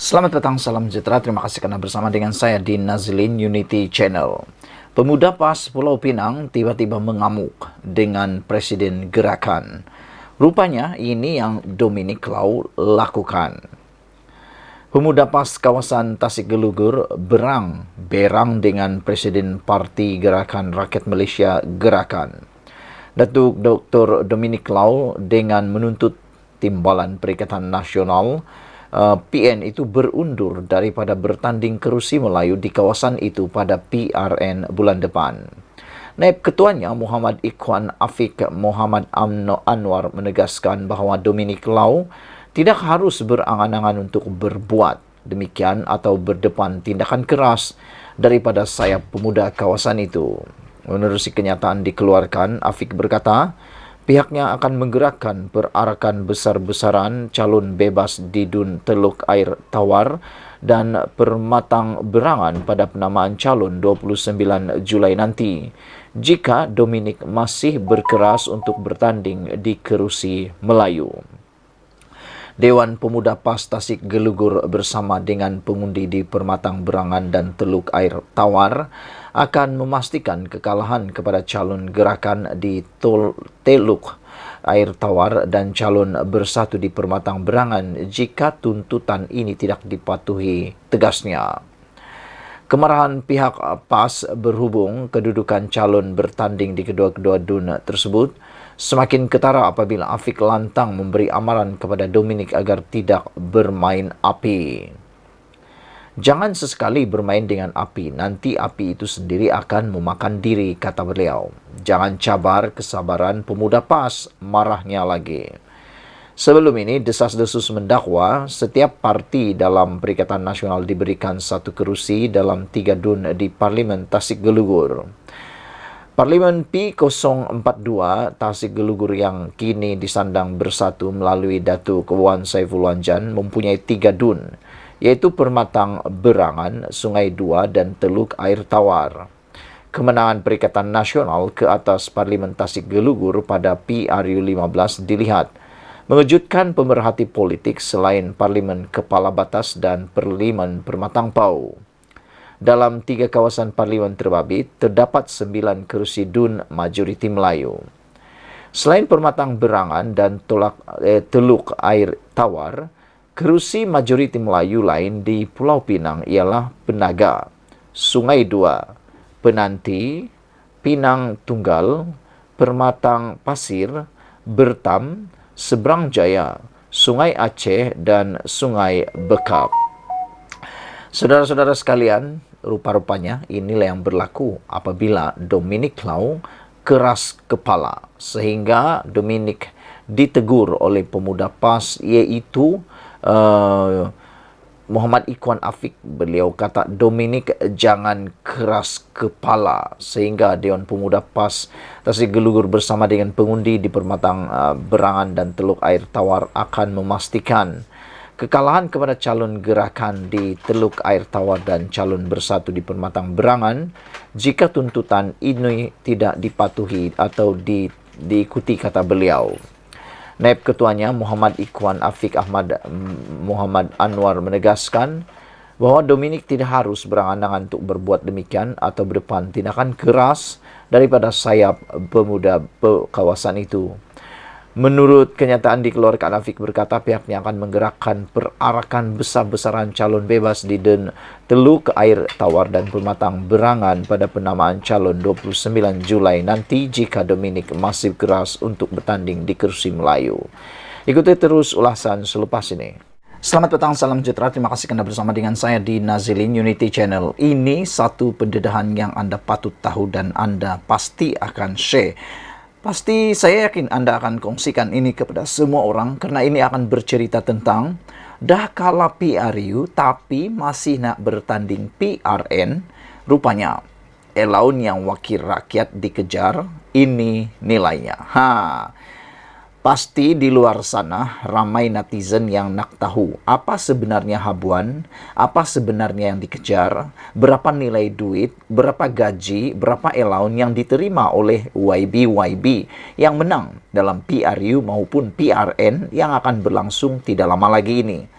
Selamat datang, salam sejahtera. Terima kasih karena bersama dengan saya di Nazlin Unity Channel. Pemuda PAS Pulau Pinang tiba-tiba mengamuk dengan Presiden Gerakan. Rupanya ini yang Dominic Lau lakukan. Pemuda PAS kawasan Tasikgelugur berang dengan Presiden Parti Gerakan Rakyat Malaysia Gerakan. Datuk Dr. Dominic Lau dengan menuntut Timbalan Perikatan Nasional PN itu berundur daripada bertanding kerusi Melayu di kawasan itu pada PRN bulan depan. Naib Ketuanya Muhammad Ikhwan Afiq Muhammad Anwar menegaskan bahawa Dominic Lau tidak harus berangan-angan untuk berbuat demikian atau berdepan tindakan keras daripada sayap pemuda kawasan itu. Menerusi kenyataan dikeluarkan, Afiq berkata, pihaknya akan menggerakkan perarakan besar-besaran calon bebas di Dun Teluk Air Tawar dan Permatang Berangan pada penamaan calon 29 Julai nanti jika Dominic masih berkeras untuk bertanding di kerusi Melayu. Dewan Pemuda PAS Tasikgelugur bersama dengan pengundi di Permatang Berangan dan Teluk Air Tawar akan memastikan kekalahan kepada calon gerakan di Teluk Air Tawar dan calon bersatu di Permatang Berangan jika tuntutan ini tidak dipatuhi, tegasnya. Kemarahan pihak PAS berhubung kedudukan calon bertanding di kedua-kedua dun tersebut semakin ketara apabila Afiq lantang memberi amaran kepada Dominic agar tidak bermain api. Jangan sesekali bermain dengan api, nanti api itu sendiri akan memakan diri, kata beliau. Jangan cabar kesabaran pemuda PAS, marahnya lagi. Sebelum ini, desas-desus mendakwa setiap parti dalam Perikatan Nasional diberikan satu kerusi dalam 3 dun di Parlimen Tasikgelugur. Parlimen P042 Tasikgelugur yang kini disandang bersatu melalui Datuk Wan Saiful Wanjan mempunyai 3 dun, iaitu Permatang Berangan, Sungai Dua dan Teluk Air Tawar. Kemenangan Perikatan Nasional ke atas Parlimen Tasikgelugur pada PRU 15 dilihat mengejutkan pemerhati politik selain Parlimen Kepala Batas dan Parlimen Permatang Pau. Dalam 3 kawasan parlimen terbabit, terdapat 9 kerusi dun majoriti Melayu. Selain Permatang Berangan dan Teluk Air Tawar, kerusi majoriti Melayu lain di Pulau Pinang ialah Penaga, Sungai Dua, Penanti, Pinang Tunggal, Permatang Pasir, Bertam, Seberang Jaya, Sungai Aceh dan Sungai Bekap. Saudara-saudara sekalian, rupa-rupanya inilah yang berlaku apabila Dominic Lau keras kepala sehingga Dominic ditegur oleh pemuda PAS iaitu Muhammad Ikhwan Afiq. Beliau kata, Dominic jangan keras kepala, sehingga Dewan Pemuda PAS Tasikgelugur bersama dengan pengundi di Permatang Berangan dan Teluk Air Tawar akan memastikan kekalahan kepada calon gerakan di Teluk Air Tawar dan calon bersatu di Permatang Berangan jika tuntutan ini tidak dipatuhi atau diikuti, kata beliau. Naib Ketuanya Muhammad Ikhwan Afiq Muhammad Anwar menegaskan bahawa Dominic tidak harus berangan-angan untuk berbuat demikian atau berdepan tindakan keras daripada sayap pemuda kawasan itu. Menurut kenyataan dikeluarkan, Afiq berkata pihaknya akan menggerakkan perarakan besar-besaran calon bebas di Teluk Air Tawar dan Permatang Berangan pada penamaan calon 29 Julai nanti jika Dominic masih keras untuk bertanding di kerusi Melayu. Ikuti terus ulasan selepas ini. Selamat petang, salam sejahtera. Terima kasih Anda bersama dengan saya di Nazlin Unity Channel. Ini satu pendedahan yang Anda patut tahu dan Anda pasti akan share. Pasti saya yakin Anda akan kongsikan ini kepada semua orang karena ini akan bercerita tentang dah kalah PRU tapi masih nak bertanding PRN. Rupanya elaun yang wakil rakyat dikejar, ini nilainya. Pasti di luar sana ramai netizen yang nak tahu apa sebenarnya habuan, apa sebenarnya yang dikejar, berapa nilai duit, berapa gaji, berapa allowance yang diterima oleh YB yang menang dalam PRU maupun PRN yang akan berlangsung tidak lama lagi ini.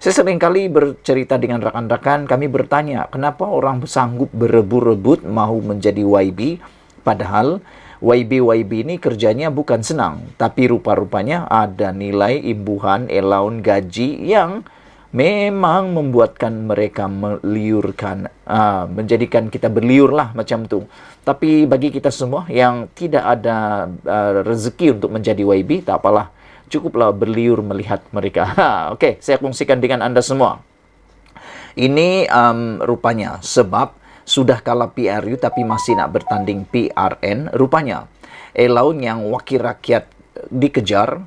Saya seringkali bercerita dengan rekan-rekan, kami bertanya, kenapa orang sanggup berebut-rebut mau menjadi YB, padahal YB ini kerjanya bukan senang, tapi rupa-rupanya ada nilai imbuhan, allowance, gaji yang memang membuatkan mereka meliurkan, menjadikan kita berliur lah macam tu. Tapi bagi kita semua yang tidak ada rezeki untuk menjadi YB, tak apalah. Cukuplah berliur melihat mereka. Okey, saya kongsikan dengan anda semua. Ini rupanya sebab sudah kalah PRU tapi masih nak bertanding PRN. Rupanya allowance yang wakil rakyat dikejar,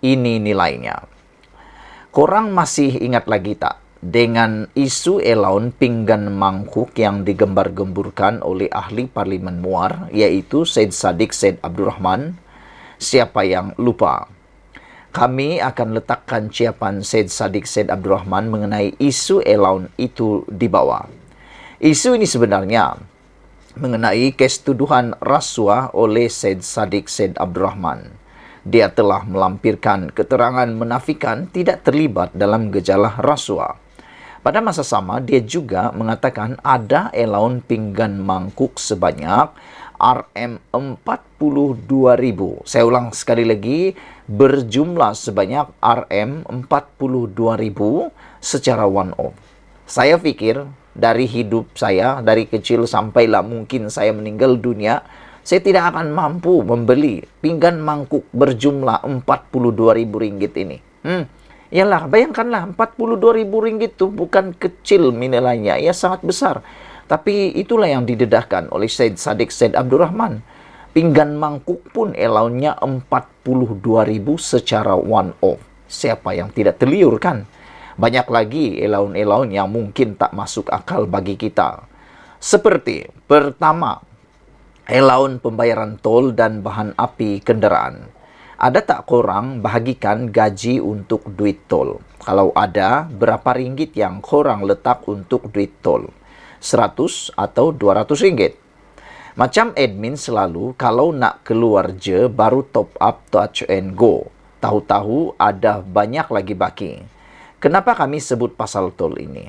ini nilainya. Korang masih ingat lagi tak dengan isu allowance pinggan mangkuk yang digembar-gemburkan oleh ahli Parlimen Muar, iaitu Syed Saddiq Syed Abdul Rahman? Siapa yang lupa? Kami akan letakkan ciapan Syed Saddiq Syed Abdul Rahman mengenai isu allowance itu di bawah. Isu ini sebenarnya mengenai kes tuduhan rasuah oleh Syed Saddiq Syed Abdul Rahman. Dia telah melampirkan keterangan menafikan tidak terlibat dalam gejala rasuah. Pada masa sama, dia juga mengatakan ada allowance pinggan mangkuk sebanyak RM42,000. Saya ulang sekali lagi, berjumlah sebanyak RM42,000 secara one-off. Saya fikir dari hidup saya, dari kecil sampailah mungkin saya meninggal dunia, saya tidak akan mampu membeli pinggan mangkuk berjumlah RM42,000 ini. Yalah, bayangkanlah RM42,000 itu bukan kecil nilainya, ia sangat besar. Tapi itulah yang didedahkan oleh Syed Saddiq Syed Abdul Rahman. Pinggan mangkuk pun allowance-nya RM42,000 secara one-off. Siapa yang tidak terliur kan? Banyak lagi allowance yang mungkin tak masuk akal bagi kita. Seperti, pertama, allowance pembayaran tol dan bahan api kenderaan. Ada tak korang bahagikan gaji untuk duit tol? Kalau ada, berapa ringgit yang korang letak untuk duit tol? 100 atau 200 ringgit. Macam admin selalu, kalau nak keluar je, baru top up touch and go. Tahu-tahu ada banyak lagi baki. Kenapa kami sebut pasal tol ini?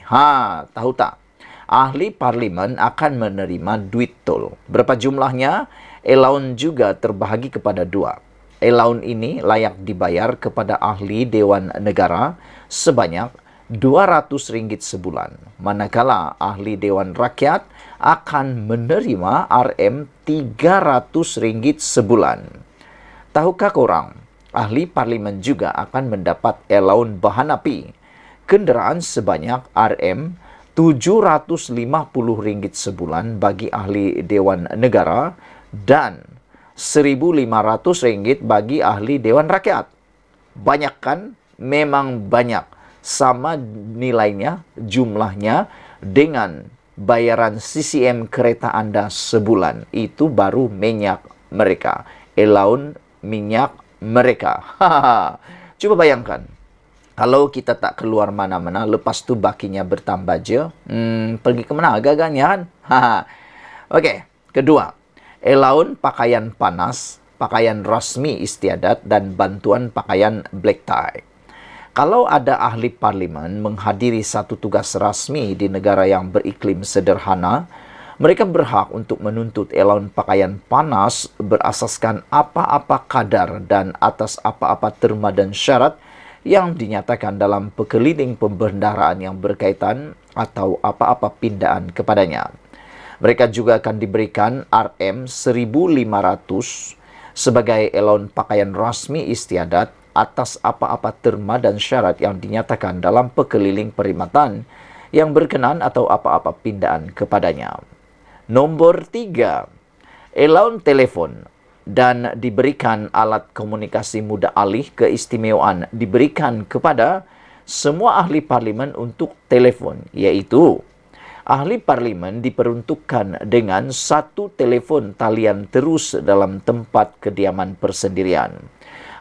Tahu tak? Ahli Parlimen akan menerima duit tol. Berapa jumlahnya? Allowance juga terbahagi kepada dua. Allowance ini layak dibayar kepada ahli Dewan Negara sebanyak RM200 sebulan. Manakala ahli Dewan Rakyat akan menerima RM300 sebulan. Tahukah korang, ahli Parlimen juga akan mendapat allowance bahan api kenderaan sebanyak RM750 sebulan bagi ahli Dewan Negara dan RM1,500 bagi ahli Dewan Rakyat. Banyak kan? Memang banyak. Sama nilainya, jumlahnya dengan bayaran CCM kereta anda sebulan. Itu baru minyak mereka. Allowance minyak mereka. Coba bayangkan. Kalau kita tak keluar mana-mana, lepas tu bakinya bertambah je. Pergi ke mana agak-agaknya kan? Okey, kedua. Allowance pakaian panas, pakaian rasmi istiadat dan bantuan pakaian black tie. Kalau ada ahli parlimen menghadiri satu tugas rasmi di negara yang beriklim sederhana, mereka berhak untuk menuntut allowance pakaian panas berasaskan apa-apa kadar dan atas apa-apa terma dan syarat yang dinyatakan dalam pekeliling pembendaraan yang berkaitan atau apa-apa pindaan kepadanya. Mereka juga akan diberikan RM1,500 sebagai allowance pakaian rasmi istiadat atas apa-apa terma dan syarat yang dinyatakan dalam pekeliling perkhidmatan yang berkenan atau apa-apa pindaan kepadanya. Nombor 3, allowance telefon dan diberikan alat komunikasi mudah alih keistimewaan diberikan kepada semua ahli parlimen untuk telefon, iaitu ahli parlimen diperuntukkan dengan satu telefon talian terus dalam tempat kediaman persendirian.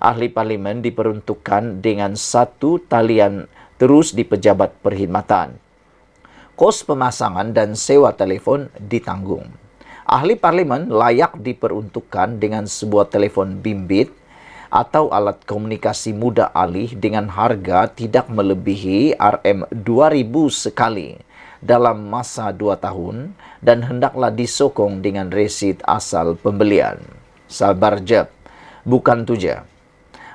Ahli parlimen diperuntukkan dengan satu talian terus di pejabat perkhidmatan. Kos pemasangan dan sewa telefon ditanggung. Ahli parlimen layak diperuntukkan dengan sebuah telefon bimbit atau alat komunikasi muda alih dengan harga tidak melebihi Rm2.000 sekali dalam masa 2 tahun dan hendaklah disokong dengan resit asal pembelian. Sabar jeb, bukan tuja.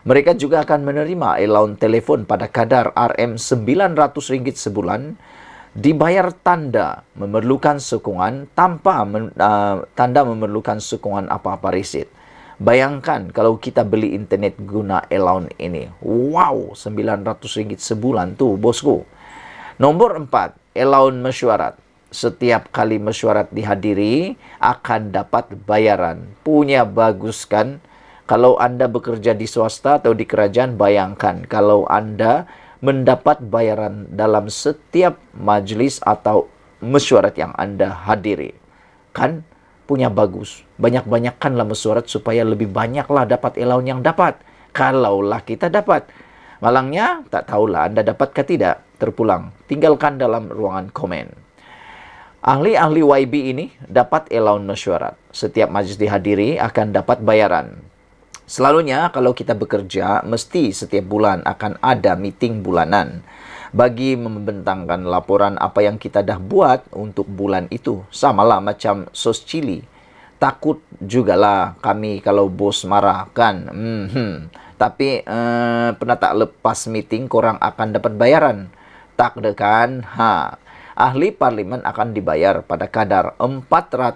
Mereka juga akan menerima allowance telefon pada kadar Rm900 sebulan, dibayar tanda memerlukan sokongan tanpa tanda memerlukan sokongan apa-apa resit. Bayangkan kalau kita beli internet guna allowance ini. Wow, Rm900 sebulan tuh bosku. Nomor 4, allowance mesyuarat. Setiap kali mesyuarat dihadiri akan dapat bayaran. Punya bagus kan? Kalau Anda bekerja di swasta atau di kerajaan, bayangkan kalau Anda mendapat bayaran dalam setiap majelis atau mesyuarat yang Anda hadiri. Kan? Punya bagus. Banyak-banyakkanlah mesyuarat supaya lebih banyaklah dapat allowance yang dapat. Kalaulah kita dapat. Malangnya, tak tahulah Anda dapatkah tidak. Terpulang. Tinggalkan dalam ruangan komen. Ahli-ahli YB ini dapat allowance mesyuarat. Setiap majlis dihadiri akan dapat bayaran. Selalunya kalau kita bekerja, mesti setiap bulan akan ada meeting bulanan bagi membentangkan laporan apa yang kita dah buat untuk bulan itu. Samalah macam sos cili. Takut jugalah kami kalau bos marah kan. Tapi pernah tak lepas meeting korang akan dapat bayaran. Tak dekan? Ahli parlimen akan dibayar pada kadar Rm400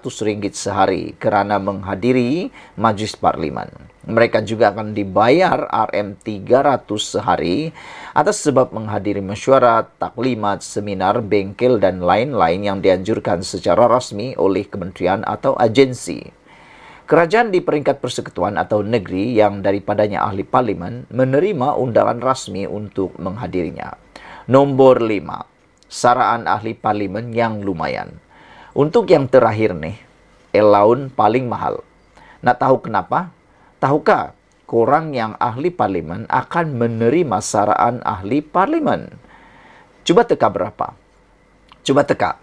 sehari kerana menghadiri majlis parlimen. Mereka juga akan dibayar Rm300 sehari atas sebab menghadiri mesyuarat, taklimat, seminar, bengkel dan lain-lain yang dianjurkan secara rasmi oleh kementerian atau agensi. Kerajaan di peringkat persekutuan atau negeri yang daripadanya ahli parlimen menerima undangan rasmi untuk menghadirinya. Nombor 5. Saraan ahli parlimen yang lumayan. Untuk yang terakhir nih, allowance paling mahal. Nak tahu kenapa? Tahukah korang yang ahli parlimen akan menerima saraan ahli parlimen? Cuba teka berapa? Coba teka.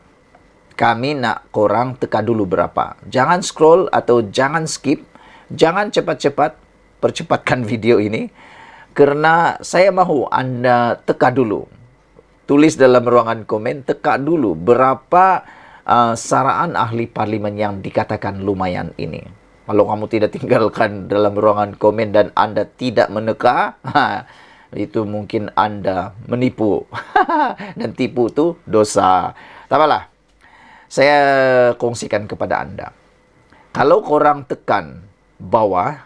Kami nak korang teka dulu berapa. Jangan scroll atau jangan skip. Jangan cepat-cepat percepatkan video ini. Kerana saya mahu Anda teka dulu. Tulis dalam ruangan komen, teka dulu berapa saraan ahli parlimen yang dikatakan lumayan ini. Kalau kamu tidak tinggalkan dalam ruangan komen dan Anda tidak meneka, itu mungkin Anda menipu. Dan tipu itu dosa. Tak apalah, saya kongsikan kepada Anda. Kalau korang tekan bawah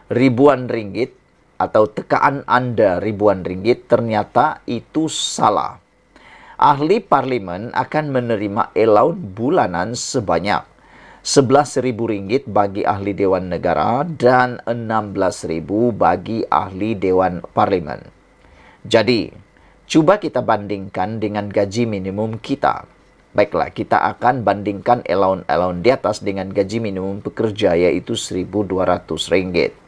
ribuan ringgit, atau tekaan Anda ribuan ringgit, ternyata itu salah. Ahli parlimen akan menerima allowance bulanan sebanyak Rp11.000 bagi ahli Dewan Negara dan Rp16.000 bagi ahli Dewan Parlimen. Jadi, cuba kita bandingkan dengan gaji minimum kita. Baiklah, kita akan bandingkan allowance di atas dengan gaji minimum pekerja, yaitu Rp1.200.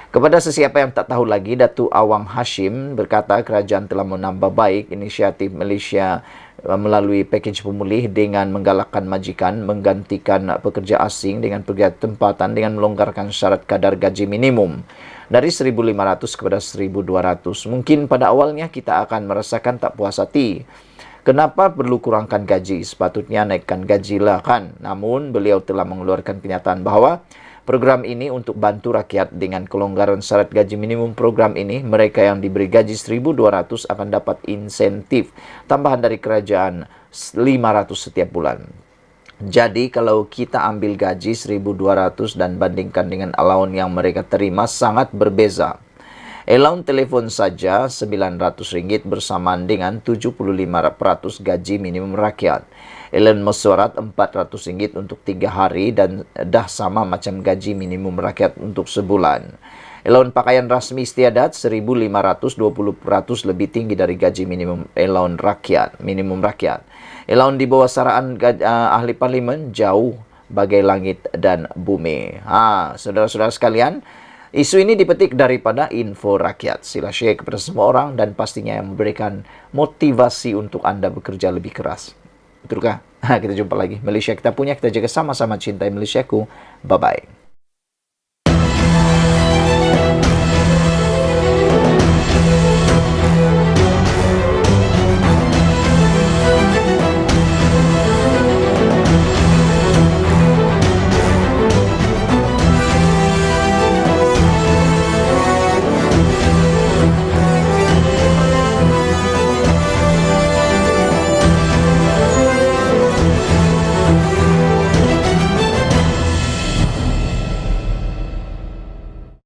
Kepada sesiapa yang tak tahu lagi, Datuk Awang Hashim berkata kerajaan telah menambah baik inisiatif Malaysia melalui pakej pemulih dengan menggalakkan majikan menggantikan pekerja asing dengan pekerja tempatan dengan melonggarkan syarat kadar gaji minimum dari 1.500 kepada 1.200. Mungkin pada awalnya kita akan merasakan tak puas hati. Kenapa perlu kurangkan gaji? Sepatutnya naikkan gajilah kan. Namun beliau telah mengeluarkan kenyataan bahawa program ini untuk bantu rakyat dengan kelonggaran syarat gaji minimum. Program ini, mereka yang diberi gaji 1.200 akan dapat insentif tambahan dari kerajaan 500 setiap bulan. Jadi kalau kita ambil gaji 1.200 dan bandingkan dengan allowance yang mereka terima, sangat berbeza. Allowance telefon saja Rp900 bersamaan dengan 75% gaji minimum rakyat. Allowance mesyuarat Rp400 untuk 3 hari dan dah sama macam gaji minimum rakyat untuk sebulan. Allowance pakaian rasmi istiadat 1.500, 20% lebih tinggi dari gaji minimum allowance minimum rakyat. Allowance di bawah saraan ahli parlimen jauh bagai langit dan bumi. Saudara-saudara sekalian, isu ini dipetik daripada Info Rakyat. Sila share kepada semua orang dan pastinya yang memberikan motivasi untuk Anda bekerja lebih keras. Betulkah? Kita jumpa lagi. Malaysia kita punya, kita jaga sama-sama cintai Malaysiaku. Bye-bye.